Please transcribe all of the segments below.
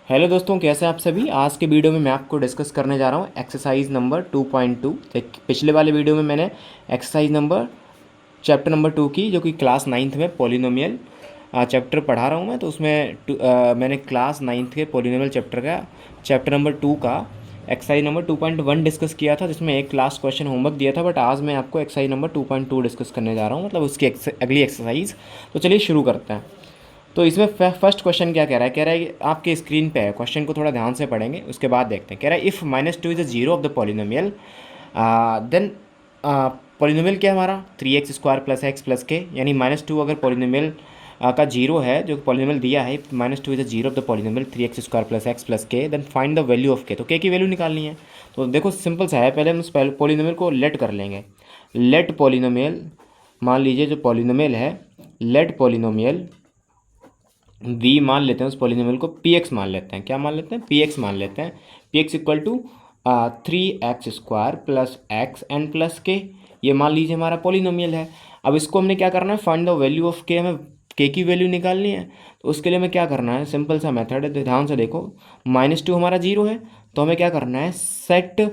Hello दोस्तों, कैसे हैं आप सभी। आज के वीडियो में मैं आपको डिस्कस करने जा रहा हूँ एक्सरसाइज नंबर 2.2। पिछले वाले वीडियो में मैंने एक्सरसाइज नंबर चैप्टर नंबर 2 की, जो कि क्लास नाइन्थ में पॉलिनोमियल चैप्टर पढ़ा रहा हूँ मैं। तो उसमें मैंने क्लास नाइन्थ के पॉलिनोमियल चैप्टर का चैप्टर नंबर 2 का एक्सरसाइज नंबर 2.1 डिस्कस किया था, जिसमें एक लास्ट क्वेश्चन होमवर्क दिया था। बट आज मैं आपको एक्सरसाइज नंबर 2.2 डिस्कस करने जा रहा हूँ, मतलब उसकी अगली एक्सरसाइज। तो चलिए शुरू करते हैं। तो इसमें फर्स्ट क्वेश्चन क्या कह रहा है। कह रहा है कि आपके स्क्रीन पे है, क्वेश्चन को थोड़ा ध्यान से पढ़ेंगे, उसके बाद देखते हैं। कह रहा है if -2 is a zero of the polynomial, then polynomial क्या है हमारा 3x² प्लस एक्स प्लस के, यानी -2 अगर पॉलिनोमियल का जीरो है, जो पॉलिनोमियल दिया है -2 is a zero of the polynomial 3x² plus x plus k, then find the value of k. तो के की वैल्यू निकालनी है। तो देखो सिंपल सा है, पहले हम उस पॉलिनोमियल को लेट कर लेंगे। लेट पॉलिनोमियल, मान लीजिए जो पॉलिनोमियल है, लेट पॉलिनोमियल वी मान लेते हैं, उस पॉलिनोमियल को पी एक्स मान लेते हैं। क्या मान लेते हैं? पी एक्स मान लेते हैं। P x equal to 3x² plus x n plus k, ये मान लीजिए हमारा पॉलिनोमियल है। अब इसको हमने क्या करना है, फाइंड द वैल्यू ऑफ के, हमें के की वैल्यू निकालनी है। तो उसके लिए हमें क्या करना है, सिंपल सा मेथड है, ध्यान से देखो। -2 हमारा जीरो है, तो हमें क्या करना है, सेट।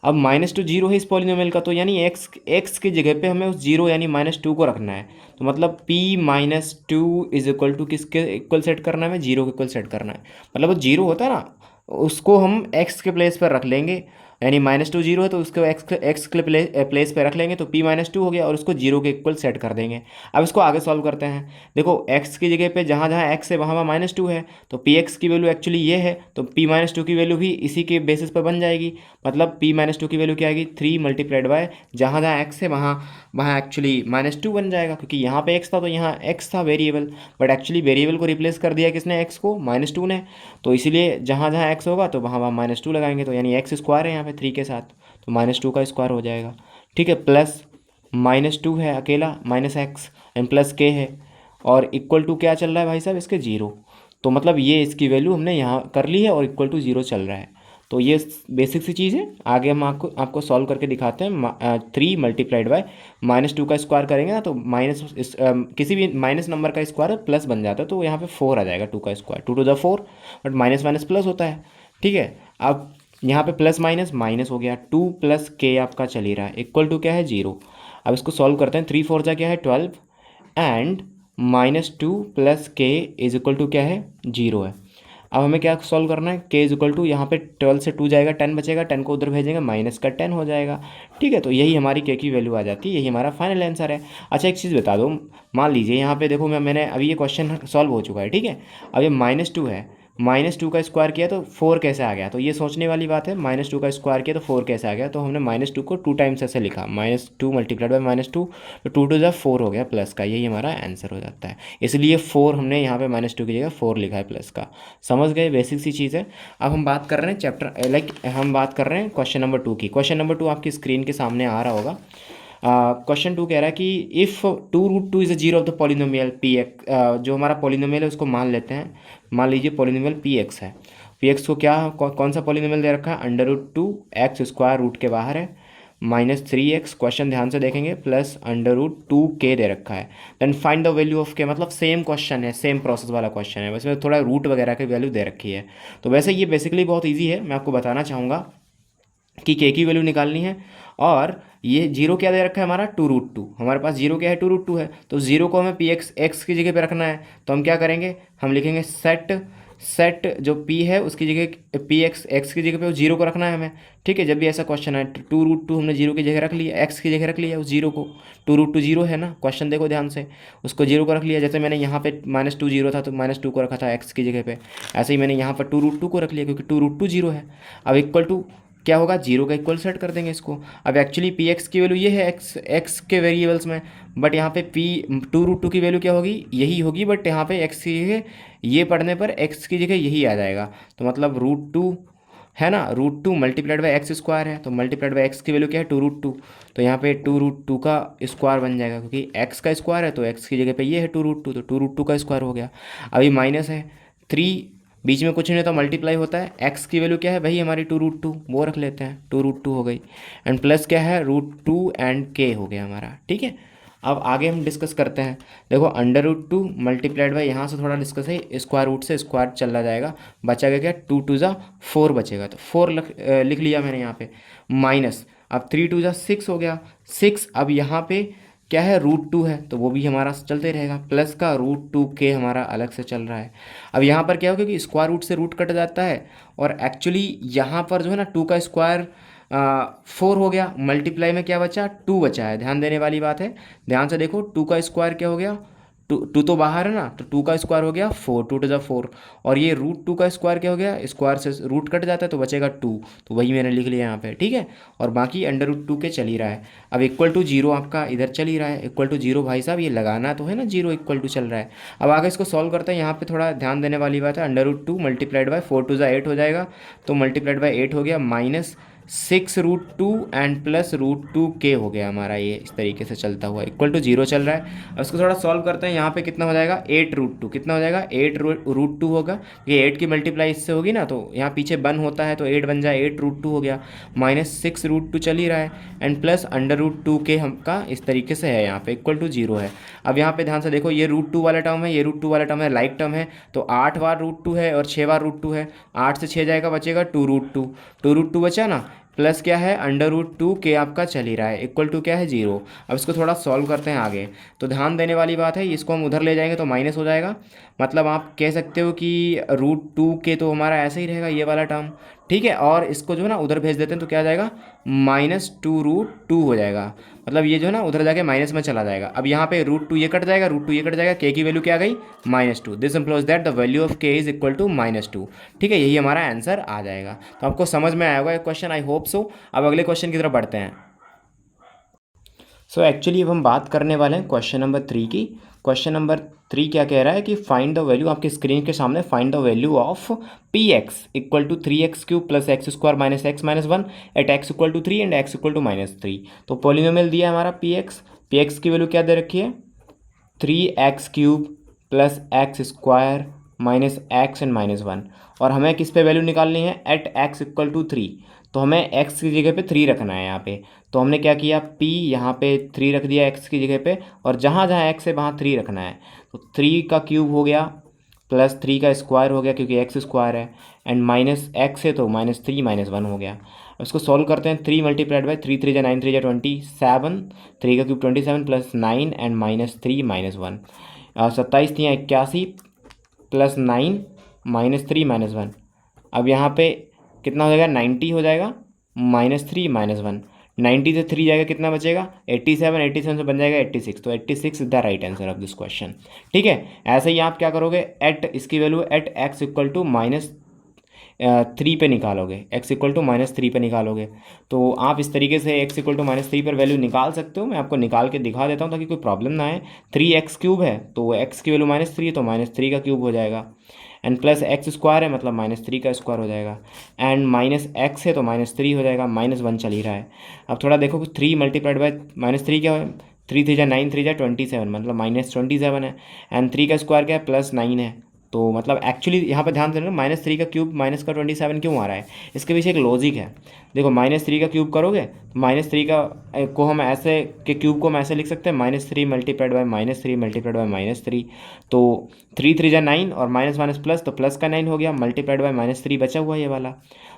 अब -2 जीरो है इस पॉलिनोमियल का, तो यानी एक्स की जगह पे हमें उस जीरो यानी -2 को रखना है। तो मतलब p-2 इज इक्वल टू किसके इक्वल सेट करना है, हमें जीरो के इक्वल सेट करना है। मतलब वो जीरो होता है ना, उसको हम एक्स के प्लेस पर रख लेंगे। यानी -2 जीरो है, तो उसको एक्स के प्लेस पे रख लेंगे, तो p-2 हो गया, और उसको जीरो के इक्वल सेट कर देंगे। अब इसको आगे सॉल्व करते हैं। देखो एक्स की जगह पे जहाँ जहाँ एक्स है वहाँ वहाँ -2 है, तो पी एक्स की वैल्यू एक्चुअली ये है, तो p-2 की वैल्यू भी इसी के बेसिस पर बन जाएगी। मतलब p-2 की वैल्यू क्या आएगी, 3 मल्टीप्लाइड बाय जहाँ जहाँ एक्स है वहाँ वहाँ एक्चुअली -2 बन जाएगा, क्योंकि यहाँ पे एक्स था तो यहाँ एक्स था वेरिएबल। बट एक्चुअली वेरिएबल को रिप्लेस कर दिया किसने, एक्स को, -2 ने। तो इसीलिए जहाँ जहाँ एक्स होगा तो वहाँ वहाँ -2 लगाएंगे, तो यानी एक्स स्क्वायर है यहाँ पे 3 के साथ, तो -2 का स्क्वायर हो जाएगा। ठीक है, प्लस -2 है अकेला, माइनस एक्स एंड प्लस के है, और इक्वल टू क्या चल रहा है भाई साहब, इसके जीरो। तो मतलब ये इसकी वैल्यू हमने यहाँ कर ली है, और इक्वल टू जीरो चल रहा है। तो ये बेसिक सी चीज़ है। आगे हम आपको आपको सॉल्व करके दिखाते हैं। 3 मल्टीप्लाइड बाय -2 का स्क्वायर करेंगे ना, तो किसी भी माइनस नंबर का स्क्वायर प्लस बन जाता है, तो यहाँ पे 4 आ जाएगा, 2 का square, 2 to the 4। But minus minus plus होता है। ठीक है, अब यहाँ पे प्लस माइनस माइनस हो गया, 2 प्लस के आपका चल ही रहा है, इक्वल टू क्या है, जीरो। अब इसको सॉल्व करते हैं। 3 4 जा क्या है, 12, एंड -2 प्लस के इज इक्वल टू क्या है, जीरो है। अब हमें क्या सॉल्व करना है, के इज इक्वल टू, यहाँ पे 12 से 2 जाएगा, 10 बचेगा, 10 को उधर भेजेंगे, माइनस का 10 हो जाएगा। ठीक है, तो यही हमारी के की वैल्यू आ जाती है, यही हमारा फाइनल आंसर है। अच्छा एक चीज़ बता दो, मान लीजिए यहाँ पे देखो, मैंने अभी ये क्वेश्चन सॉल्व हो चुका है। ठीक है, अब ये -2 है, -2 का स्क्वायर किया तो 4 कैसे आ गया, तो ये सोचने वाली बात है। -2 का स्क्वायर किया तो 4 कैसे आ गया, तो हमने -2 को 2 टाइम्स ऐसे लिखा, -2 मल्टीप्लाइड बाय -2, तो 2 टू ज़ा 4 हो गया प्लस का, यही हमारा आंसर हो जाता है। इसलिए 4 हमने यहाँ पे -2 की जगह 4 लिखा है प्लस का। समझ गए, बेसिक सी चीज़ है। अब हम बात कर रहे हैं हम बात कर रहे हैं क्वेश्चन नंबर 2 की। क्वेश्चन नंबर 2 आपकी स्क्रीन के सामने आ रहा होगा। क्वेश्चन 2 कह रहा है कि if 2√2 is a zero of the polynomial p x, जो हमारा पॉलिनोमियल है उसको मान लेते हैं। मान लीजिए पॉलिनोमियल पी एक्स है। पी एक्स को क्या कौन सा पॉलिनोमियल दे रखा है, √2 एक्स स्क्वायर रूट के बाहर है, -3x, क्वेश्चन ध्यान से देखेंगे, प्लस √2 के दे रखा है। Then find the value of k, मतलब सेम क्वेश्चन है, सेम प्रोसेस वाला क्वेश्चन है, वैसे थोड़ा रूट वगैरह की वैल्यू दे रखी है। तो वैसे ये बेसिकली बहुत ईजी है, मैं आपको बताना चाहूँगा कि के की वैल्यू निकालनी है। और ये जीरो क्या दे रखा है हमारा, 2√2, हमारे पास जीरो क्या है, 2√2 है, तो जीरो को हमें पी एक्स की जगह पे रखना है। तो हम क्या करेंगे, हम लिखेंगे सेट जो पी है उसकी जगह पी एक्स की जगह पे उस जीरो को रखना है हमें। ठीक है, जब भी ऐसा क्वेश्चन है, 2√2 हमने जीरो की जगह रख लिया, एक्स की जगह रख लिया उस जीरो को। 2√2 जीरो है ना, क्वेश्चन देखो ध्यान से, उसको जीरो को रख लिया। जैसे मैंने यहाँ पे -2 जीरो था, तो -2 को रखा था एक्स की जगह पे, ऐसे ही मैंने यहाँ पर 2√2 को रख लिया, क्योंकि 2√2 जीरो है। अब इक्वल टू क्या होगा, जीरो का इक्वल सेट कर देंगे इसको। अब एक्चुअली पी एक्स की वैल्यू ये है एक्स के वेरिएबल्स में, बट यहाँ पे पी 2√2 की वैल्यू क्या होगी, यही होगी, बट यहाँ पे एक्स की जगह ये पढ़ने पर एक्स की जगह यही आ जाएगा। तो मतलब √2 है ना, √2 मल्टीप्लाइड बाई एक्स स्क्वायर है, तो मल्टीप्लाइड बाई एक्स की वैल्यू क्या है, 2√2। तो यहाँ पे 2√2 का स्क्वायर बन जाएगा, क्योंकि एक्स का स्क्वायर है, तो एक्स की जगह पे ये है 2√2, तो 2√2 का स्क्वायर हो गया। अभी माइनस है 3, बीच में कुछ नहीं होता, मल्टीप्लाई होता है। एक्स की वैल्यू क्या है भाई हमारी, 2√2, वो रख लेते हैं, 2√2 हो गई। एंड प्लस क्या है, √2 एंड के हो गया हमारा। ठीक है, अब आगे हम डिस्कस करते हैं। देखो अंडर रूट 2 मल्टीप्लाइड बाई, यहाँ से थोड़ा डिस्कस है, स्क्वायर रूट से स्क्वायर चला जाएगा, बचेगा क्या, 2 2 ज़ा 4 बचेगा, तो 4 लिख लिया मैंने यहाँ पे, माइनस अब 3 2 ज़ा 6 हो गया, 6 अब यहाँ पे क्या है, √2 है तो वो भी हमारा चलते रहेगा, प्लस का √2 के हमारा अलग से चल रहा है। अब यहाँ पर क्या होगा कि स्क्वायर रूट से रूट कट जाता है, और एक्चुअली यहाँ पर जो है ना 2 का स्क्वायर 4 हो गया, मल्टीप्लाई में क्या बचा, 2 बचा है, ध्यान देने वाली बात है। ध्यान से देखो 2 का स्क्वायर क्या हो गया, 2 तो बाहर है ना, तो 2 का स्क्वायर हो गया 4, 2 2 ज़ा 4, और ये √2 का स्क्वायर क्या हो गया, स्क्वायर से रूट कट जाता है तो बचेगा 2, तो वही मैंने लिख लिया यहाँ पे, ठीक है। और बाकी अंडर रूट 2 के चल ही रहा है। अब इक्वल टू जीरो आपका इधर चल ही रहा है, इक्वल टू जीरो भाई साहब ये लगाना तो है ना, जीरो इक्वल टू चल रहा है। अब आगे इसको सॉल्व करते हैं, यहाँ पे थोड़ा ध्यान देने वाली बात है, अंडर रूट 2 मल्टीप्लाइड बाय 4 2 ज़ा 8 हो जाएगा, तो मल्टीप्लाइड बाय 8 हो गया, माइनस 6 √2 एंड प्लस √2 के हो गया हमारा, ये इस तरीके से चलता हुआ इक्वल टू जीरो चल रहा है। अब इसको थोड़ा सॉल्व करते हैं, यहाँ पे कितना हो जाएगा, 8 √2, कितना हो जाएगा, 8 √2 होगा, ये 8 की मल्टीप्लाई इससे होगी ना, तो यहाँ पीछे बन होता है तो 8 बन जाए, 8 √2 हो गया, माइनस 6 √2 चल ही रहा है, एंड प्लस अंडर रूट 2 के हमका इस तरीके से है, यहाँ पे इक्वल टू जीरो है। अब यहाँ पे ध्यान से देखो, ये √2 वाला टर्म है, ये √2 वाला टर्म है, लाइक टर्म है, तो 8 बार √2 है और 6 बार √2 है, 8 से 6 जाएगा, बचेगा 2 √2 बचा ना, प्लस क्या है, अंडर रूट 2 के आपका चल ही रहा है, इक्वल टू क्या है, जीरो। अब इसको थोड़ा सॉल्व करते हैं आगे, तो ध्यान देने वाली बात है, इसको हम उधर ले जाएंगे तो माइनस हो जाएगा, मतलब आप कह सकते हो कि √2 के तो हमारा ऐसे ही रहेगा ये वाला टर्म, ठीक है, और इसको जो है ना उधर भेज देते हैं तो क्या आ जाएगा, -2 √2 हो जाएगा, मतलब ये जो है ना उधर जाके माइनस में चला जाएगा। अब यहाँ पे √2 ये कट जाएगा, √2 ये कट जाएगा, के की वैल्यू क्या आ गई, -2, this implies that the value of के इज इक्वल टू -2, ठीक है, यही हमारा आंसर आ जाएगा। तो आपको समझ में आया होगा ये क्वेश्चन, आई होप सो। अब अगले क्वेश्चन की तरफ बढ़ते हैं। सो एक्चुअली अब हम बात करने वाले हैं क्वेश्चन नंबर 3 की। क्वेश्चन नंबर 3 क्या कह रहा है कि फाइंड द वैल्यू, आपकी स्क्रीन के सामने, find the value of px equal to 3x³ plus x² minus x minus 1 at x equal to 3 and x equal to -3। तो पॉलिनोमियल दिया है हमारा px की वैल्यू क्या दे रखी है, 3x³ plus x² minus x and -1, और हमें किस पे वैल्यू निकालनी है, एट x इक्वल टू 3, तो हमें x की जगह पे 3 रखना है यहाँ पे। तो हमने क्या किया, p यहाँ पे 3 रख दिया x की जगह पे, और जहाँ जहाँ x है वहाँ 3 रखना है, तो 3 का क्यूब हो गया प्लस 3 का स्क्वायर हो गया क्योंकि x स्क्वायर है, एंड माइनस x है तो -3 -1 हो गया। इसको सॉल्व करते हैं, 3 मल्टीप्लाइड बाई 3 3 जा 9 3 जा 27, 3 का क्यूब 27 प्लस 9 एंड -3 -1, 27 3 81 प्लस 9 -3 -1, अब यहाँ पे कितना हो जाएगा, 90 हो जाएगा, -3 -1, 90 से 3 जाएगा, कितना बचेगा, 87, 87 से बन जाएगा 86, तो 86 is the right answer of this question, ठीक है। ऐसे ही आप क्या करोगे, एट इसकी value at x equal to -3 पे निकालोगे, x इक्वल टू -3 पे निकालोगे, तो आप इस तरीके से x इक्वल टू -3 पर वैल्यू निकाल सकते हो। मैं आपको निकाल के दिखा देता हूँ ताकि कोई प्रॉब्लम ना आए। 3x³ है तो x की वैल्यू -3 तो -3 का क्यूब हो जाएगा, एंड प्लस x स्क्वायर है मतलब -3 का स्क्वायर हो जाएगा, एंड -x है तो -3 हो जाएगा, -1 चल ही रहा है। अब थोड़ा देखो कि 3 मल्टीप्लाइड बाय -3 क्या है, 3 3 जा 9 3 जा 27 मतलब -27 है, एंड 3 का स्क्वायर क्या है, +9 है, तो मतलब एक्चुअली यहाँ पे ध्यान देना, -3 का क्यूब माइनस का 27 क्यों आ रहा है, इसके पीछे एक लॉजिक है। देखो -3 का क्यूब करोगे तो -3 का को हम ऐसे के क्यूब को हम ऐसे लिख सकते हैं, -3 मल्टीप्लाइड बाय -3 मल्टीप्लाइड बाय -3, तो 3 3 जा 9 और माइनस माइनस प्लस, तो प्लस का 9 हो गया, मल्टीप्लाइड बाय -3 बचा हुआ ये वाला,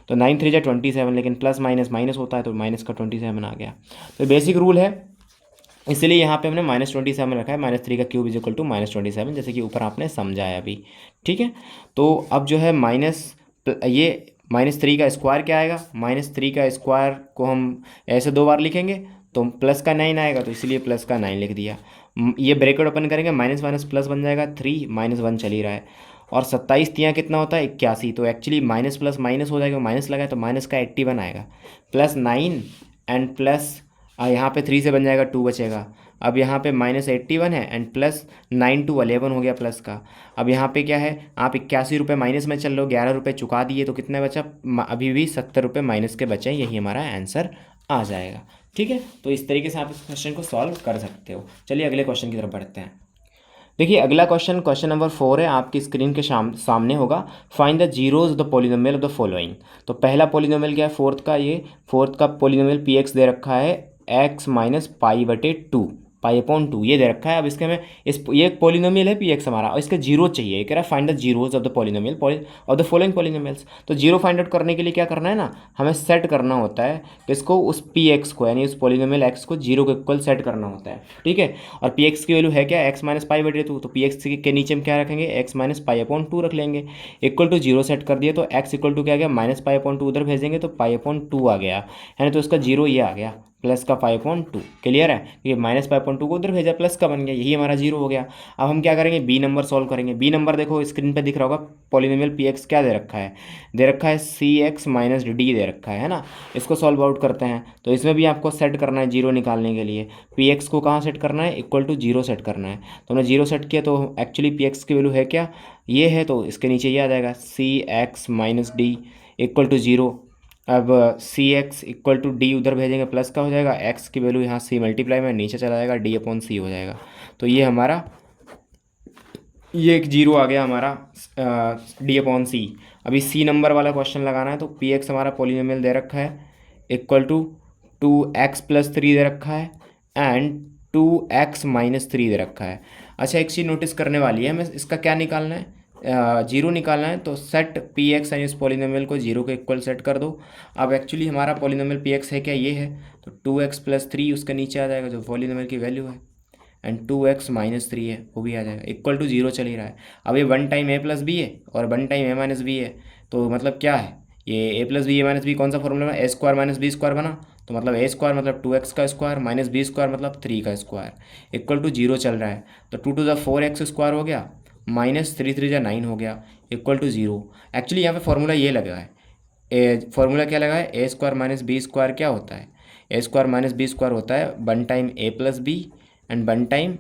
तो 9 3 जा 27, लेकिन प्लस माइनस माइनस होता है तो माइनस का 27 आ गया। तो बेसिक रूल है, इसलिए यहाँ पे हमने -27 रखा है, -3 का क्यूब इज इक्वल टू -27, जैसे कि ऊपर आपने समझा है अभी, ठीक है। तो अब जो है ये -3 का स्क्वायर क्या आएगा, -3 का स्क्वायर को हम ऐसे 2 बार लिखेंगे तो प्लस का 9 आएगा, तो इसलिए प्लस का 9 लिख दिया। ये ब्रैकेट ओपन करेंगे, माइनस माइनस प्लस बन जाएगा 3, -1 चल ही रहा है, और 27 तियाँ कितना होता है, 81, तो एक्चुअली माइनस प्लस माइनस हो जाएगा, माइनस लगा है तो माइनस का 81 आएगा, प्लस 9 एंड प्लस यहाँ पे 3 से बन जाएगा 2 बचेगा। अब यहाँ पे -81 है एंड प्लस 9 to 11 हो गया प्लस का। अब यहाँ पे क्या है, आप 81 रुपये माइनस में चल रहे हो, 11 रुपये चुका दिए तो कितने बचा, अभी भी 70 रुपये माइनस के बचे, यही हमारा आंसर आ जाएगा, ठीक है। तो इस तरीके से आप इस क्वेश्चन को सॉल्व कर सकते हो। चलिए अगले क्वेश्चन की तरफ बढ़ते हैं। देखिए अगला क्वेश्चन नंबर 4 है, आपकी स्क्रीन के सामने होगा, find the zeros the polynomial of the following. तो पहला पॉलिनोमियल क्या है, फोर्थ का, ये फोर्थ का पॉलिनोमियल px दे रखा है x - π/2, पाई अपॉन 2 ये दे रखा है। अब इसके में ये एक पॉलिनोमियल है पी एक्स हमारा, और इसके जीरो चाहिए, कह रहा है find the zeros of the polynomial of the following polynomials. तो जीरो फाइंड आउट करने के लिए क्या करना है ना, हमें सेट करना होता है किसको, उस पी एक्स को, यानी उस पॉलिनोमियल एक्स को जीरो के इक्वल सेट करना होता है, ठीक है। और पी एक्स की वैल्यू है क्या, एक्स माइनस पाई बटे 2, तो पी एक्स के नीचे हम क्या रखेंगे, एक्स माइनस पाई अपॉन 2 रख लेंगे। इक्वल टू जीरो सेट कर दिया तो एक्स इक्वल टू क्या आ गया, माइनस पाई अपॉन 2 उधर भेजेंगे तो पाई अपॉन 2 आ गया, है ना। तो इसका जीरो ये आ गया, प्लस का 5.2, क्लियर है। ये माइनस 5.2 को उधर भेजा, प्लस का बन गया, यही हमारा जीरो हो गया। अब हम क्या करेंगे, बी नंबर सॉल्व करेंगे। बी नंबर देखो स्क्रीन पे दिख रहा होगा, पॉलिनोमियल पी एक्स क्या दे रखा है, दे रखा है सी एक्स माइनस डी दे रखा है ना। इसको सॉल्व आउट करते हैं, तो इसमें भी आपको सेट करना है जीरो निकालने के लिए। पी एक्स को कहाँ सेट करना है, इक्वल टू जीरो सेट करना है। तो हमने जीरो सेट किया, तो एक्चुअली पी एक्स की वैल्यू है क्या, ये है, तो इसके नीचे ये आ जाएगा c x minus d equal to zero. अब c x equal to d उधर भेजेंगे, प्लस का हो जाएगा, एक्स की वैल्यू यहाँ सी मल्टीप्लाई में नीचे चला जाएगा, डी अपॉन सी हो जाएगा। तो ये हमारा ये एक जीरो आ गया हमारा डी अपॉन सी। अभी सी नंबर वाला क्वेश्चन लगाना है, तो पी एक्स हमारा पॉलिनोमियल दे रखा है इक्वल टू 2x+3 दे रखा है एंड 2x-3 दे रखा है। अच्छा एक चीज़ नोटिस करने वाली है, हमें इसका क्या निकालना है, जीरो निकालना है। तो सेट पी एक्स यानी इस पॉलिनोमियल को जीरो के इक्वल सेट कर दो। अब एक्चुअली हमारा पॉलिनोमियल पी एक्स है क्या, ये है, तो 2x+3 उसके नीचे आ जाएगा जो पॉलिनोमियल की वैल्यू है, एंड 2x-3 है वो भी आ जाएगा, इक्वल टू जीरो चल ही रहा है। अब ये one time a plus B है और one time a minus B है, तो मतलब क्या है, ये ए प्लस बी ए माइनस बी कौन सा फॉर्मूला है, a square minus b square बना। तो मतलब ए स्क्वायर मतलब 2x का स्क्वायर माइनस बी स्क्वायर मतलब 3 का स्क्वायर इक्वल टू जीरो चल रहा है। तो 2 टू द 4x स्क्वायर हो गया, माइनस 3 3 जा 9 हो गया, इक्वल टू जीरो। एक्चुअली यहाँ पे फॉर्मूला ये लगा है, फॉर्मूला क्या लगा है, a square minus b square क्या होता है, a square minus b square होता है one time a plus b and one time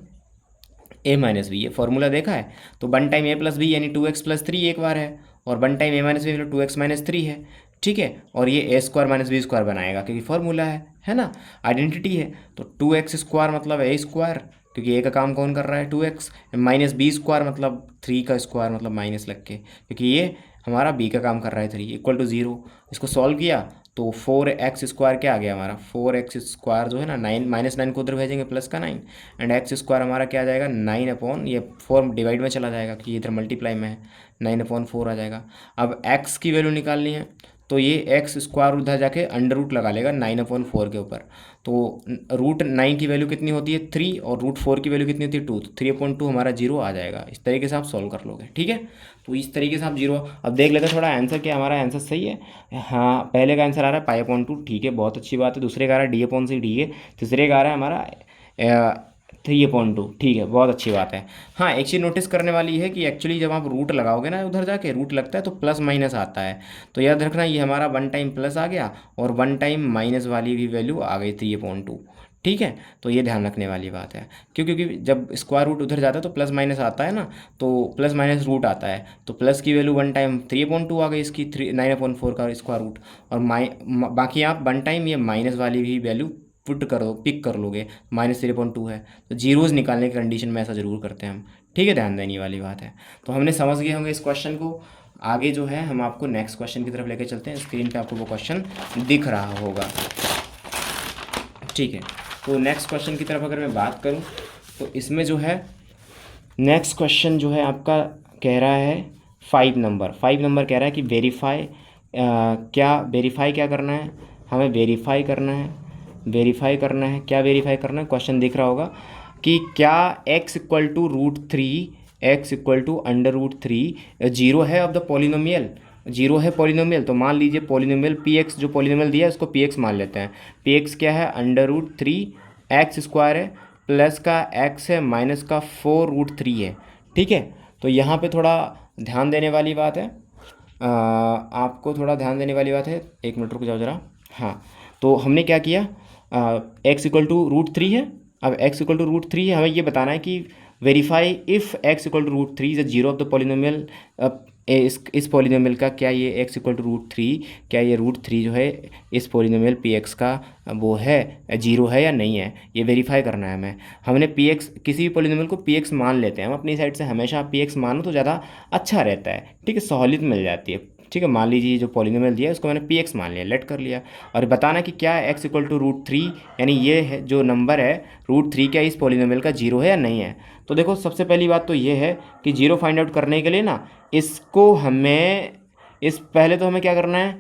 a minus b. ये फॉर्मूला देखा है, तो one time a plus b यानी 2x+3 एक बार है, और one time a minus b मतलब 2x-3 है, ठीक है। और ये a square minus b square बनाएगा क्योंकि फॉर्मूला है ना, आइडेंटिटी है। तो 2x स्क्वायर मतलब ए स्क्वायर, क्योंकि ए का काम कौन कर रहा है 2x, माइनस बी स्क्वायर मतलब 3 का स्क्वायर मतलब माइनस लग के, क्योंकि ये हमारा बी का काम कर रहा है 3, इक्वल टू जीरो। इसको सॉल्व किया तो 4x स्क्वायर क्या आ गया हमारा, 4x स्क्वायर जो है ना 9 -9 को उधर भेजेंगे प्लस का 9, एंड एक्स स्क्वायर हमारा क्या आ जाएगा 9 अपॉन, ये 4 डिवाइड में चला जाएगा क्योंकि इधर मल्टीप्लाई में है, 9/4 आ जाएगा। अब x की वैल्यू निकालनी है, तो ये एक्स स्क्वायर उधर जाके अंडर रूट लगा लेगा 9/4 के ऊपर। तो रूट 9 की वैल्यू कितनी होती है 3, और रूट 4 की वैल्यू कितनी होती है 2, तो 3/2 हमारा जीरो आ जाएगा। इस तरीके से आप सॉल्व कर लोगे, ठीक है। तो इस तरीके से आप जीरो, अब देख लेते हैं थोड़ा आंसर क्या, हमारा आंसर सही है। हाँ पहले का आंसर आ रहा है पाई/2, ठीक है बहुत अच्छी बात है। दूसरे का आ रहा है d/c, ठीक है। तीसरे का आ रहा है हमारा 3/2, ठीक है बहुत अच्छी बात है। हाँ एक चीज़ नोटिस करने वाली है कि एक्चुअली जब आप रूट लगाओगे ना उधर जाके रूट लगता है तो प्लस माइनस आता है, तो याद रखना ये हमारा वन टाइम प्लस आ गया और वन टाइम माइनस वाली भी वैल्यू आ गई 3/2, ठीक है। तो ये ध्यान रखने वाली बात है, क्योंकि जब स्क्वायर रूट उधर जाता है तो प्लस माइनस आता है ना, तो प्लस माइनस रूट आता है, तो प्लस की वैल्यू वन टाइम 3/2 आ गई इसकी 9/4 का स्क्वायर रूट, और बाकी आप वन टाइम ये माइनस वाली भी वैल्यू पुट कर दो, पिक कर लोगे, -3/2 है। तो जीरोज़ निकालने की कंडीशन में ऐसा ज़रूर करते हैं हम, ठीक है, ध्यान देने वाली बात है। तो हमने समझ गए होंगे इस क्वेश्चन को। आगे जो है हम आपको नेक्स्ट क्वेश्चन की तरफ लेके चलते हैं, स्क्रीन पे आपको वो क्वेश्चन दिख रहा होगा, ठीक है। तो नेक्स्ट क्वेश्चन की तरफ अगर मैं बात करूं तो इसमें जो है नेक्स्ट क्वेश्चन जो है आपका कह रहा है 5 नंबर कह रहा है कि वेरीफाई क्या करना है, हमें वेरीफाई करना है क्या वेरीफाई करना है, क्वेश्चन दिख रहा होगा कि क्या x इक्वल टू √3 जीरो है ऑफ द पॉलिनोमियल, जीरो है पॉलिनोमियल। तो मान लीजिए पॉलिनोमियल पी एक्स जो पॉलिनोमियल दिया है उसको पी एक्स मान लेते हैं। पी एक्स क्या है √3x² है, प्लस का x है माइनस का 4√3 है, ठीक है। तो यहाँ पे थोड़ा ध्यान देने वाली बात है, आपको थोड़ा ध्यान देने वाली बात है, एक मिनट रुक जाओ ज़रा। हाँ तो हमने क्या किया, x इक्वल टू √3 है, अब x इक्वल टू √3 है, हमें ये बताना है कि verify if x equal to √3 is a zero of the polynomial, इस पॉलिनोमियल का क्या ये x इक्वल टू √3, क्या ये √3 जो है इस पॉलिनोमियल पी एक्स का वो है जीरो है या नहीं है, ये वेरीफाई करना है हमें। हमने पी एक्स किसी भी पॉलिनोमियल को पी एक्स मान लेते हैं हम अपनी साइड से, हमेशा पी एक्स मानो तो ज़्यादा अच्छा रहता है, ठीक है, सहूलियत मिल जाती है, ठीक है, मान लीजिए जो पॉलिनोमियल दिया है उसको मैंने पी एक्स मान लिया, लेट कर लिया, और बताना कि क्या x equal to root three, यानी ये है जो नंबर है रूट थ्री, क्या इस पॉलिनोमियल का जीरो है या नहीं है। तो देखो सबसे पहली बात तो ये है कि जीरो फाइंड आउट करने के लिए ना इसको हमें पहले तो हमें क्या करना है,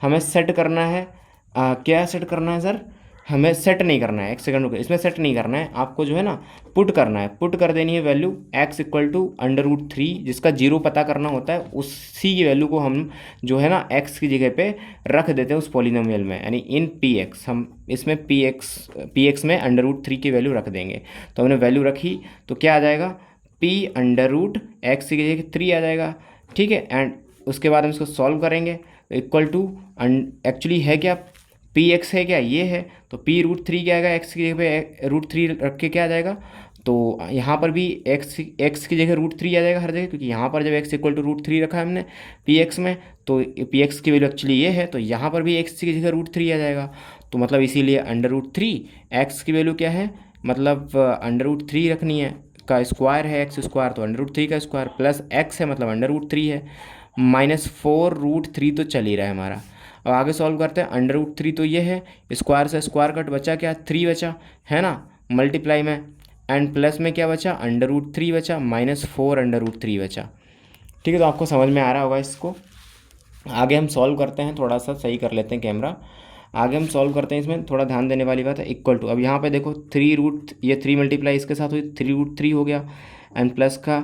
हमें सेट करना है। क्या सेट करना है सर, हमें सेट नहीं करना है, एक सेकंड रुको, इसमें सेट नहीं करना है, आपको जो है ना पुट करना है, पुट कर देनी है value x equal to under root three, जिसका जीरो पता करना होता है उसी की वैल्यू को हम जो है ना x की जगह पे रख देते हैं उस पॉलिनोमियल में, यानी इन px, हम इसमें px में अंडर रूट थ्री की वैल्यू रख देंगे। तो हमने वैल्यू रखी तो क्या आ जाएगा, p अंडर रूट एक्स की जगह थ्री आ जाएगा, ठीक है। एंड उसके बाद हम इसको सॉल्व करेंगे, इक्वल टू एक्चुअली है क्या, पी एक्स है क्या, ये है, तो पी रूट थ्री क्या आएगा, एक्स की जगह पे रूट थ्री रख के क्या आ जाएगा, तो यहाँ पर भी एक्स की जगह रूट थ्री आ जाएगा हर जगह, क्योंकि यहाँ पर जब x equal to root three रखा है हमने पी एक्स में, तो पी एक्स की वैल्यू एक्चुअली ये है, तो यहाँ पर भी एक्स की जगह रूट थ्री आ जाएगा। तो मतलब इसीलिए अंडर रूट थ्री, एक्स की वैल्यू क्या है, मतलब अंडर रूट थ्री रखनी है, का स्क्वायर है एक्स स्क्वायर, तो अंडर रूट थ्री का स्क्वायर प्लस एक्स है मतलब अंडर रूट थ्री है, माइनस फोर रूट थ्री तो चल ही रहा है हमारा। अब आगे सॉल्व करते हैं, अंडर रूट थ्री तो ये है, स्क्वायर से स्क्वायर कट, बचा क्या, थ्री बचा है ना, मल्टीप्लाई में, एंड प्लस में क्या बचा, अंडर रूट थ्री बचा, minus four under root three बचा। ठीक है, तो आपको समझ में आ रहा होगा इसको। आगे हम सॉल्व करते हैं, थोड़ा सा सही कर लेते हैं कैमरा, आगे हम सॉल्व करते हैं, इसमें थोड़ा ध्यान देने वाली बात है, इक्वल टू, अब यहाँ पे देखो थ्री रूट, ये थ्री मल्टीप्लाई इसके साथ हुई, थ्री रूट थ्री हो गया, एंड प्लस का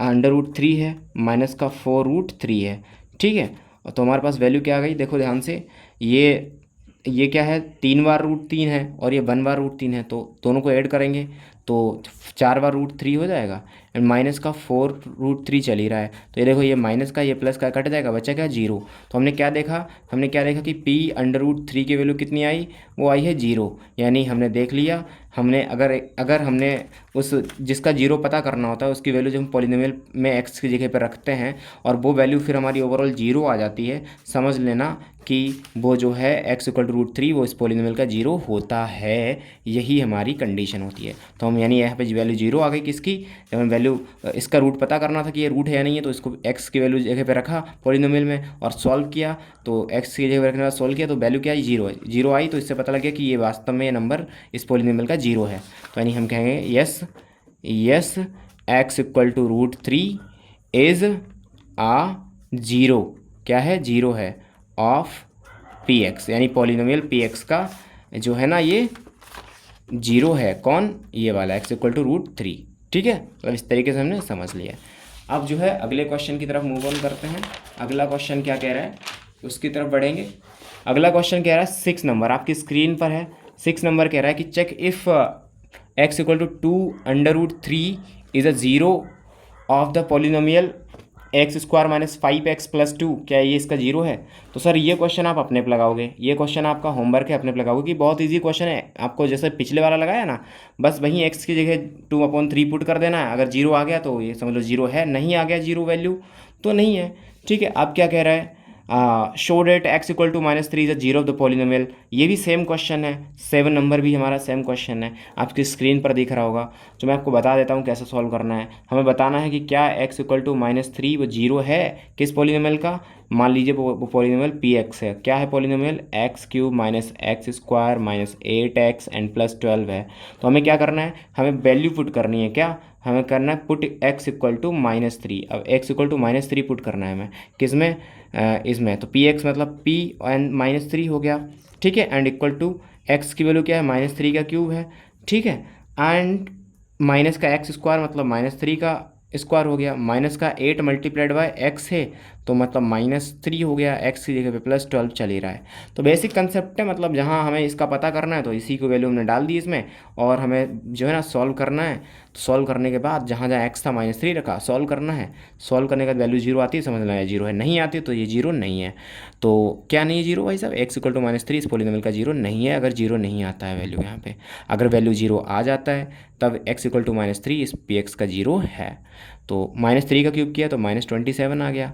अंडर रूट थ्री है, माइनस का फोर रूट थ्री है, ठीक है। तो हमारे पास वैल्यू क्या आ गई, देखो ध्यान से, ये क्या है, तीन बार रूट तीन है और ये वन बार रूट तीन है, तो दोनों को ऐड करेंगे तो चार बार रूट थ्री हो जाएगा, एंड माइनस का फोर रूट थ्री चल ही रहा है, तो ये देखो ये माइनस का ये प्लस का कट जाएगा, बचा क्या, जीरो। तो हमने क्या देखा, कि p अंडर रूट थ्री की वैल्यू कितनी आई, वो आई है जीरो, यानी हमने देख लिया, हमने अगर हमने उस जिसका जीरो पता करना होता है उसकी वैल्यू जब हम पॉलिनोमियल में एक्स की जगह पर रखते हैं और वो वैल्यू फिर हमारी ओवरऑल जीरो आ जाती है, समझ लेना कि वो जो है x equal to root three वो इस पॉलिनोमियल का जीरो होता है, यही हमारी कंडीशन होती है। तो हम यानी यहाँ पे वैल्यू जीरो आ गई किसकी, जब हम वैल्यू इसका रूट पता करना था कि ये रूट है या नहीं है, तो इसको एक्स की वैल्यू जगह पे रखा पॉलिनोमियल में और सॉल्व किया, तो एक्स की जगह पे रखने के बाद सॉल्व किया तो वैल्यू क्या आई, जीरो है, जीरो आई, तो इससे पता लग गया कि ये वास्तव में ये नंबर इस पॉलिनोमियल का जीरो है। तो यानी हम कहेंगे yes yes x equal to root three is a zero, क्या है, जीरो है, ऑफ पी एक्स, यानी पॉलिनोमियल पी एक्स का जो है ना ये जीरो है, कौन, ये वाला x equal to root three, ठीक है। तो इस तरीके से हमने समझ लिया। अब जो है अगले क्वेश्चन की तरफ मूव ऑन करते हैं। अगला क्वेश्चन क्या कह रहा है उसकी तरफ बढ़ेंगे। अगला क्वेश्चन कह रहा है 6 नंबर, आपकी स्क्रीन पर है, 6 नंबर कह रहा है कि check if x equal to two under root three is a zero of the polynomial x square minus five x plus two, क्या ये इसका जीरो है। तो सर ये क्वेश्चन आप अपने पे लगाओगे, ये क्वेश्चन आपका होमवर्क है, अपने पे लगाओगे कि बहुत इजी क्वेश्चन है, आपको जैसे पिछले वाला लगाया ना, बस वहीं एक्स की जगह टू अपॉन थ्री पुट कर देना है, अगर जीरो आ गया तो ये समझ लो जीरो है, नहीं आ गया जीरो वैल्यू तो नहीं है, ठीक है। अब क्या कह रहा है, show that x equal to minus three is a zero of the polynomial, ये भी सेम क्वेश्चन है, 7 नंबर भी हमारा सेम क्वेश्चन है, आपकी स्क्रीन पर दिख रहा होगा। तो मैं आपको बता देता हूँ कैसे सॉल्व करना है। हमें बताना है कि क्या x equal to minus three वो जीरो है किस पॉलिनोमियल का, मान लीजिए वो पॉलिनोमियल पी एक्स है, क्या है polynomial, x cube minus x square minus eight x and plus 12 है। तो हमें क्या करना है, हमें वैल्यू पुट करनी है, क्या हमें करना है, put x equal to minus three. अब x equal to minus three put करना है हमें किस में, इसमें, तो पी एक्स मतलब पी एंड माइनस थ्री हो गया, ठीक है, एंड इक्वल टू एक्स की वैल्यू क्या है, माइनस थ्री का क्यूब है, ठीक है, एंड माइनस का एक्स स्क्वायर मतलब माइनस थ्री का स्क्वायर हो गया, माइनस का 8 मल्टीप्लाइड बाय एक्स है तो मतलब माइनस थ्री हो गया, एक्स की जगह पे प्लस 12 चल ही रहा है। तो बेसिक कंसेप्ट है, मतलब जहाँ हमें इसका पता करना है तो इसी को वैल्यू हमने डाल दी इसमें, और हमें जो है ना सॉल्व करना है, तो सॉल्व करने के बाद जहाँ जहाँ एक्स था माइनस थ्री रखा, सॉल्व करना है, सॉल्व करने के बाद वैल्यू जीरो आती है, समझ लेना जीरो है, नहीं आती तो ये जीरो नहीं है। तो क्या नहीं है जीरो भाई साहब, x equal to minus three इस पॉलिनोमियल का जीरो नहीं है, अगर जीरो नहीं आता है वैल्यू यहाँ पे, अगर वैल्यू जीरो आ जाता है तब x equal to minus three इस पी एक्स का जीरो है। तो माइनस थ्री का क्यूब किया तो माइनस 27 आ गया,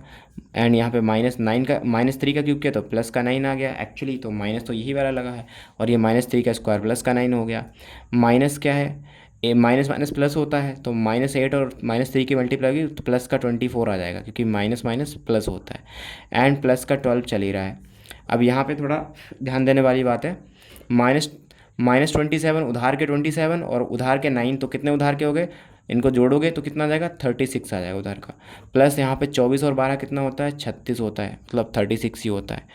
एंड यहाँ पे माइनस थ्री का क्यूब किया तो प्लस का 9 आ गया एक्चुअली, तो माइनस तो यही वाला लगा है, और ये माइनस थ्री का स्क्वायर प्लस का 9 हो गया, माइनस क्या है ए माइनस माइनस प्लस होता है, तो -8 और -3 की मल्टीप्लाई होगी तो प्लस का 24 आ जाएगा, क्योंकि माइनस माइनस प्लस होता है, एंड प्लस का 12 चल ही रहा है। अब यहाँ पे थोड़ा ध्यान देने वाली बात है, माइनस माइनस 27 उधार के 27 और उधार के 9, तो कितने उधार के हो गए, इनको जोड़ोगे तो कितना आ जाएगा, 36 आ जाएगा उधार का। प्लस यहाँ पे 24 और 12 कितना होता है, 36 होता है, मतलब 36 ही होता है।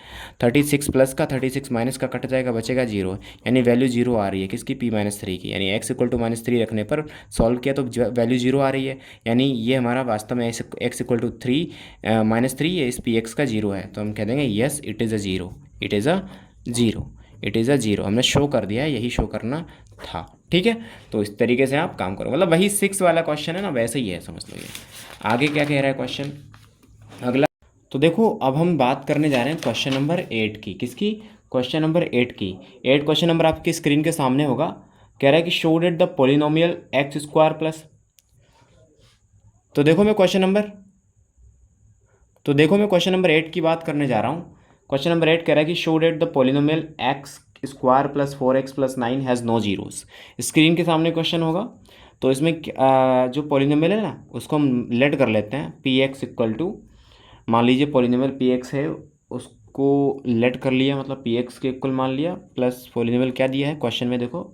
36 प्लस का 36 माइनस का कट जाएगा, बचेगा 0, यानी वैल्यू 0 आ रही है किसकी, P-3 की, यानी x इक्वल टू -3 रखने पर सॉल्व किया तो वैल्यू 0 आ रही है, यानी ये हमारा वास्तव में x इक्वल टू 3 -3 ये इस Px का 0 है, तो हम कह देंगे yes it is a zero, it is a zero, it is a zero. हमने शो कर दिया है, यही शो करना था, ठीक है। तो इस तरीके से आप काम करो, मतलब वही 6 वाला क्वेश्चन है ना, वैसे ही है, समझ लो। ये आगे क्या कह रहा है क्वेश्चन अगला, तो देखो अब हम बात करने जा रहे हैं क्वेश्चन नंबर 8 की। किसकी, क्वेश्चन नंबर 8 की। 8 क्वेश्चन नंबर आपकी स्क्रीन के सामने होगा। कह रहा है कि show that the polynomial x square plus, तो देखो मैं क्वेश्चन नंबर 8 की बात करने जा रहा हूँ। क्वेश्चन नंबर 8 कह रहा है कि show that the polynomial x square plus 4x plus 9 has no zeros. Screen के सामने क्वेश्चन होगा, तो इसमें जो पोलिनोमियल है ना उसको हम लेट कर लेते हैं, पी एक्स इक्वल टू, मान लीजिए पोलिनोमियल पी एक्स है, उसको लेट कर लिया, मतलब पी एक्स के इक्वल मान लिया, प्लस पोलिनोमियल क्या दिया है क्वेश्चन में, देखो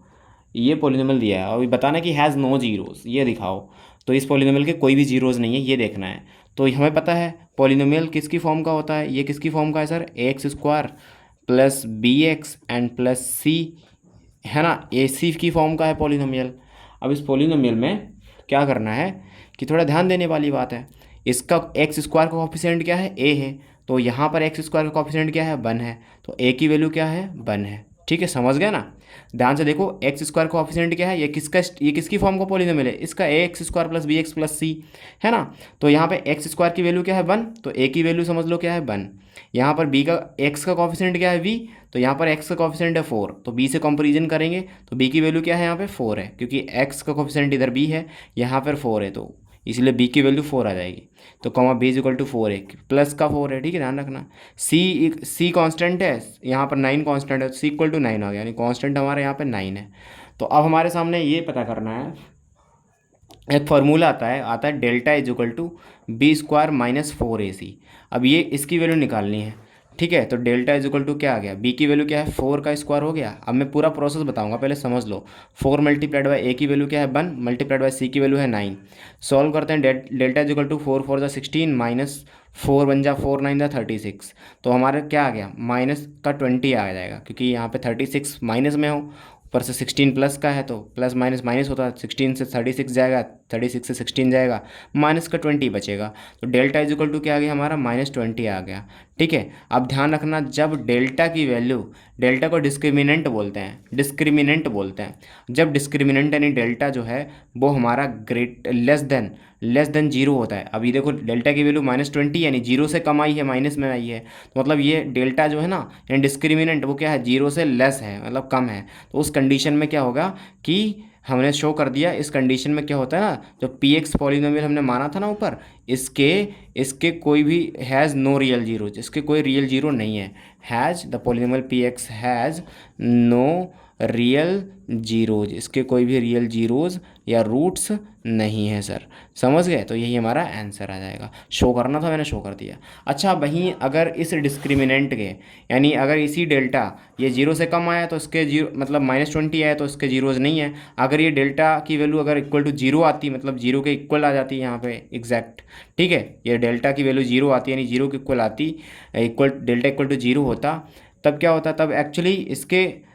ये पोलिनोमियल दिया है, अभी बताना कि हैज़ नो जीरोस, ये दिखाओ। तो इस पोलिनोमियल के कोई भी जीरोस नहीं है, ये देखना है। तो हमें पता है पोलिनोमियल किसकी फॉर्म का होता है, ये किसकी फॉर्म का है sir, a x square plus b x and plus c, है ना, ए सी की फॉर्म का है पोलिनोमियल। अब इस पोलिनोमियल में क्या करना है कि थोड़ा ध्यान देने वाली बात है, इसका एक्स स्क्वायर का कोफिशिएंट क्या है, ए है, तो यहाँ पर एक्स स्क्वायर का कोफिशिएंट क्या है, 1 है, तो ए की वैल्यू क्या है, 1 है, ठीक है, समझ गया ना। ध्यान से देखो एक्स स्क्वायर का कोफिशिएंट क्या है, ये किसकी फॉर्म का पोलिनोमियल है, इसका a x square plus b x plus c, है ना। तो यहाँ पे एक्स स्क्वायर की वैल्यू क्या है, 1, तो ए की वैल्यू समझ लो क्या है, 1। यहाँ पर बी का एक्स का कोफिशिएंट क्या है, वी, तो यहाँ पर एक्स का कोफिशिएंट है 4, तो बी से कंपेरिजन करेंगे तो बी की वैल्यू क्या है, यहाँ पे 4 है, क्योंकि एक्स का कोफिशिएंट इधर बी है, यहाँ पर 4 है, तो इसलिए बी की वैल्यू 4 आ जाएगी। तो comma b is equal to 4 है, प्लस का 4 है, ठीक है, ध्यान रखना। सी कांस्टेंट है, यहाँ पर 9 कांस्टेंट है, सी इक्वल टू 9 आ गया, यानी कांस्टेंट हमारे यहाँ पे 9 है। तो अब हमारे सामने ये पता करना है, एक फार्मूला आता है delta is equal to b square minus 4ac। अब ये इसकी वैल्यू निकालनी है, ठीक है। तो डेल्टा इज इक्वल टू क्या आ गया, बी की वैल्यू क्या है, 4 का स्क्वायर हो गया। अब मैं पूरा प्रोसेस बताऊंगा, पहले समझ लो। 4 मल्टीप्लाइड बाई ए की वैल्यू क्या है, 1 मल्टीप्लाइड बाई सी की वैल्यू है 9। सॉल्व करते हैं, delta is equal to 4 4 16 minus 4 1 4 9 36। तो हमारा क्या आ गया, माइनस का 20 आ जाएगा, क्योंकि यहाँ पे 36 माइनस में हो, ऊपर से 16 प्लस का है, तो प्लस माइनस माइनस होता है, 16 से 36 जाएगा, 36 से 16 जाएगा, माइनस का 20 बचेगा। तो डेल्टा इज इक्वल टू क्या आ गया हमारा, -20 आ गया, ठीक है। अब ध्यान रखना, जब डेल्टा की वैल्यू, डेल्टा को डिस्क्रिमिनेंट बोलते हैं, जब डिस्क्रिमिनेंट यानी डेल्टा जो है वो हमारा लेस देन जीरो होता है। अभी देखो डेल्टा की वैल्यू -20 यानी जीरो से कम आई है, माइनस में आई है, तो मतलब ये डेल्टा जो है ना, यानी डिस्क्रिमिनेंट वो क्या है, जीरो से लेस है, मतलब कम है। तो उस कंडीशन में क्या होगा कि हमने शो कर दिया, इस कंडीशन में क्या होता है ना, जो पी एक्स पॉलिनोमियल हमने माना था ना ऊपर, इसके इसके कोई भी हैज़ नो रियल जीरोज, इसके कोई रियल जीरो नहीं है। Has the polynomial p x has no real zeros, इसके कोई भी रियल जीरोज या रूट्स नहीं है सर, समझ गए। तो यही हमारा आंसर आ जाएगा, शो करना था, मैंने शो कर दिया। अच्छा, वहीं अगर इस डिस्क्रिमिनेंट के, यानी अगर इसी डेल्टा ये जीरो से कम आया तो इसके जीरो, मतलब -20 आया तो इसके जीरोज नहीं है। अगर ये डेल्टा की वैल्यू अगर इक्वल टू जीरो आती, मतलब जीरो के इक्वल आ जाती है यहाँ पे एग्जैक्ट, ठीक है, ये डेल्टा की वैल्यू जीरो आती है, यानी जीरो के इक्वल आती, डेल्टा इक्वल टू जीरो होता, तब क्या होता, तब एक्चुअली इसके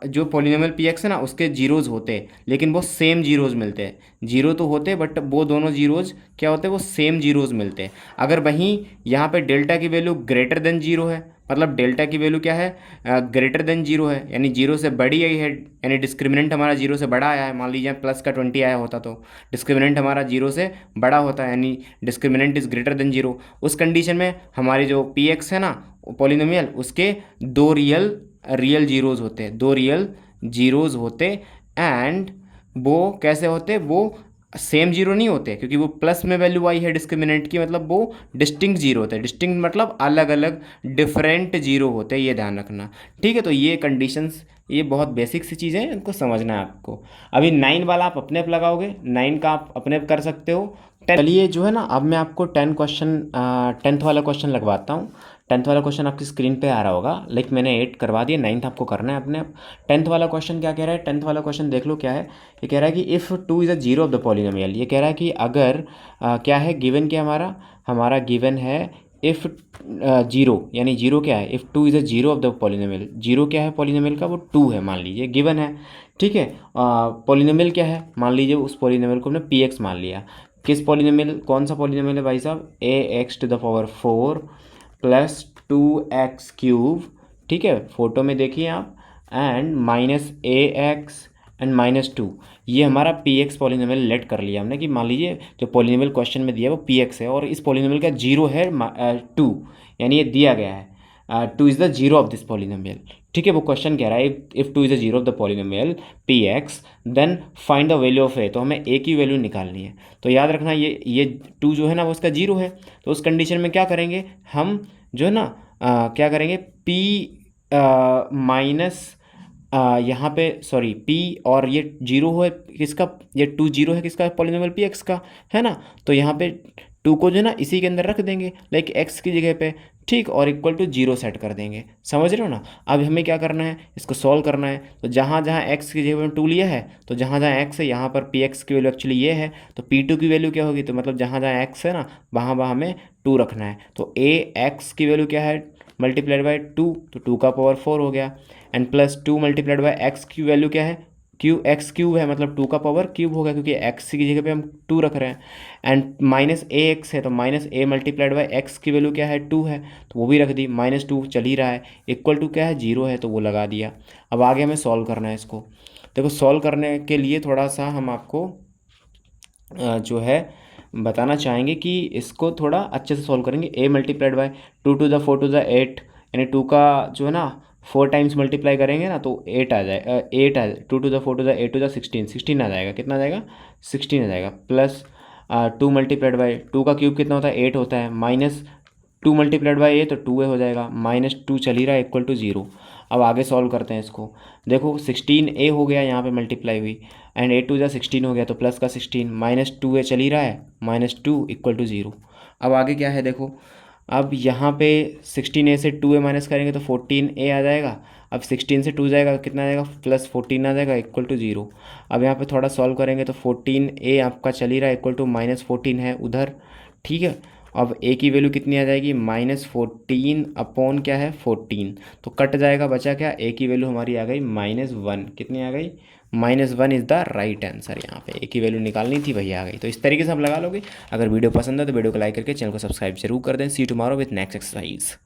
जो पोलिनोमियल पी एक्स है ना उसके जीरोज़ होते, लेकिन वो सेम जीरोज़ मिलते हैं। जीरो तो होते बट वो दोनों जीरोज़ क्या होते हैं, वो सेम जीरोज़ मिलते हैं। अगर वहीं यहाँ पे डेल्टा की वैल्यू ग्रेटर देन जीरो है, मतलब डेल्टा की वैल्यू क्या है, ग्रेटर देन जीरो है, यानी जीरो से बड़ी आई है, यानी डिस्क्रिमिनेंट हमारा जीरो से बड़ा आया है। मान लीजिए प्लस का 20 आया होता तो डिस्क्रिमिनेंट हमारा जीरो से बड़ा होता है, यानी discriminant is greater than zero. उस कंडीशन में हमारी जो पी एक्स है ना पोलिनोमियल, उसके दो रियल जीरोज़ होते हैं, दो रियल जीरोज़ होते, एंड वो कैसे होते, वो सेम जीरो नहीं होते, क्योंकि वो प्लस में वैल्यू आई है डिस्क्रिमिनेंट की, मतलब वो डिस्टिंक्ट जीरो होते हैं। डिस्टिंक्ट मतलब अलग अलग डिफरेंट जीरो होते हैं, ये ध्यान रखना। ठीक है, तो ये कंडीशंस, ये बहुत बेसिक सी चीज़ें हैं, इनको समझना है आपको। अभी 9 वाला आप अपने आप लगाओगे, 9 का आप अपने आप कर सकते हो। 10 चलिए जो है ना, अब मैं आपको 10 क्वेश्चन 10th वाला क्वेश्चन लगवाता हूँ। 10th वाला क्वेश्चन आपकी स्क्रीन पे आ रहा होगा, लाइक मैंने 8 करवा दिया, 9th आपको करना है अपने आप। 10th वाला क्वेश्चन क्या कह रहा है? 10th वाला क्वेश्चन देख लो क्या है। ये कह रहा है कि if two is a zero of the polynomial. ये कह रहा है कि अगर क्या है गिवन, क्या हमारा हमारा गिवन है इफ़ जीरो, यानी जीरो क्या है, if two is a zero of the polynomial. Zero क्या है पॉलिनोमियल का? वो टू है, मान लीजिए गिवन है। ठीक है, पॉलिनोमियल क्या है? मान लीजिए उस पॉलिनोमियल को हमने पी एक्स मान लिया। किस पॉलिनोमियल, कौन सा पॉलिनोमियल है भाई साहब? A x to the power 4 plus 2x³ ठीक है, फोटो में देखिए आप, एंड माइनस AX एंड -2। ये हमारा पी एक्स पॉलिनोमियल लेट कर लिया हमने, कि मान लीजिए जो पॉलिनोमियल क्वेश्चन में दिया है वो पी एक्स है, और इस पॉलिनोमियल का जीरो है 2, यानी ये दिया गया है 2 is the zero of this polynomial. ठीक है, वो क्वेश्चन कह रहा है if 2 is the zero of the polynomial p x then find the value of a. तो हमें ए की वैल्यू निकालनी है। तो याद रखना ये 2 जो है ना वो उसका जीरो है। तो उस कंडीशन में क्या करेंगे हम, जो है ना क्या करेंगे, पी माइनस यहाँ पे सॉरी पी, और ये जीरो है किसका, ये 2 जीरो है किसका, पॉलिनोमियल पी एक्स का, है ना। तो यहाँ पे 2 को जो है ना इसी के अंदर रख देंगे, लाइक एक्स की जगह पे, ठीक, और इक्वल टू जीरो सेट कर देंगे। समझ रहे हो ना। अब हमें क्या करना है, इसको सॉल्व करना है। तो जहाँ जहाँ एक्स की जगह पे 2 लिया है, तो जहाँ जहाँ एक्स है यहाँ पर पी एक्स की वैल्यू एक्चुअली ये है, तो P2 की वैल्यू क्या होगी, तो मतलब जहाँ जहाँ एक्स है ना वहाँ वहाँ हमें 2 रखना है। तो ए एक्स की वैल्यू क्या है, मल्टीप्लाइड बाई 2, तो 2 का पावर 4 हो गया, and plus 2 multiplied by x की वैल्यू क्या है, x³ है, मतलब 2 का पावर क्यूब होगा, क्योंकि x की जगह पे हम 2 रख रहे हैं। एंड माइनस AX है, तो minus A multiplied by x की वैल्यू क्या है, 2 है, तो वो भी रख दी। -2 चल ही रहा है, इक्वल टू क्या है, जीरो है, तो वो लगा दिया। अब आगे हमें सॉल्व करना है इसको। देखो सॉल्व करने के लिए थोड़ा सा हम आपको जो है बताना चाहेंगे कि इसको थोड़ा अच्छे से सॉल्व करेंगे। A multiplied by 2 to the 4 to the 8, यानी 2 का जो है ना 4 टाइम्स मल्टीप्लाई करेंगे ना तो 8 आ जाए, 8 आ 2 to the 4 to the 8 to the 16 आ जाएगा। कितना आ जाएगा, 16 आ जाएगा। प्लस 2 मल्टीप्लाइड बाई 2 का क्यूब कितना होता है, 8 होता है, माइनस 2 मल्टीप्लाइड बाई ए, तो 2 हो जाएगा, -2 चल ही रहा है, इक्वल टू जीरो। अब आगे सॉल्व करते हैं इसको। देखो 16A हो गया यहाँ पे मल्टीप्लाई हुई, एंड 8 टू 16 हो गया, तो प्लस का 16, -2A चल ही रहा है, -2 इक्वल टू जीरो। अब आगे क्या है देखो, अब यहाँ पे 16A से 2A माइनस करेंगे तो 14A आ जाएगा। अब 16 से 2 जाएगा, कितना आ जाएगा, +14 आ जाएगा, इक्वल टू जीरो। अब यहाँ पे थोड़ा सॉल्व करेंगे तो 14A आपका चल ही रहा है, इक्वल टू -14 है उधर। ठीक है, अब ए की वैल्यू कितनी आ जाएगी, -14 अपॉन क्या है 14, तो कट जाएगा, बचा क्या, ए की वैल्यू हमारी आ गई -1। कितनी आ गई, -1 इज़ द राइट आंसर। यहाँ पे ए की वैल्यू निकालनी थी, वही आ गई। तो इस तरीके से आप लगा लोगे। अगर वीडियो पसंद है तो वीडियो को लाइक करके चैनल को सब्सक्राइब जरूर कर दें। See you tomorrow with next exercise.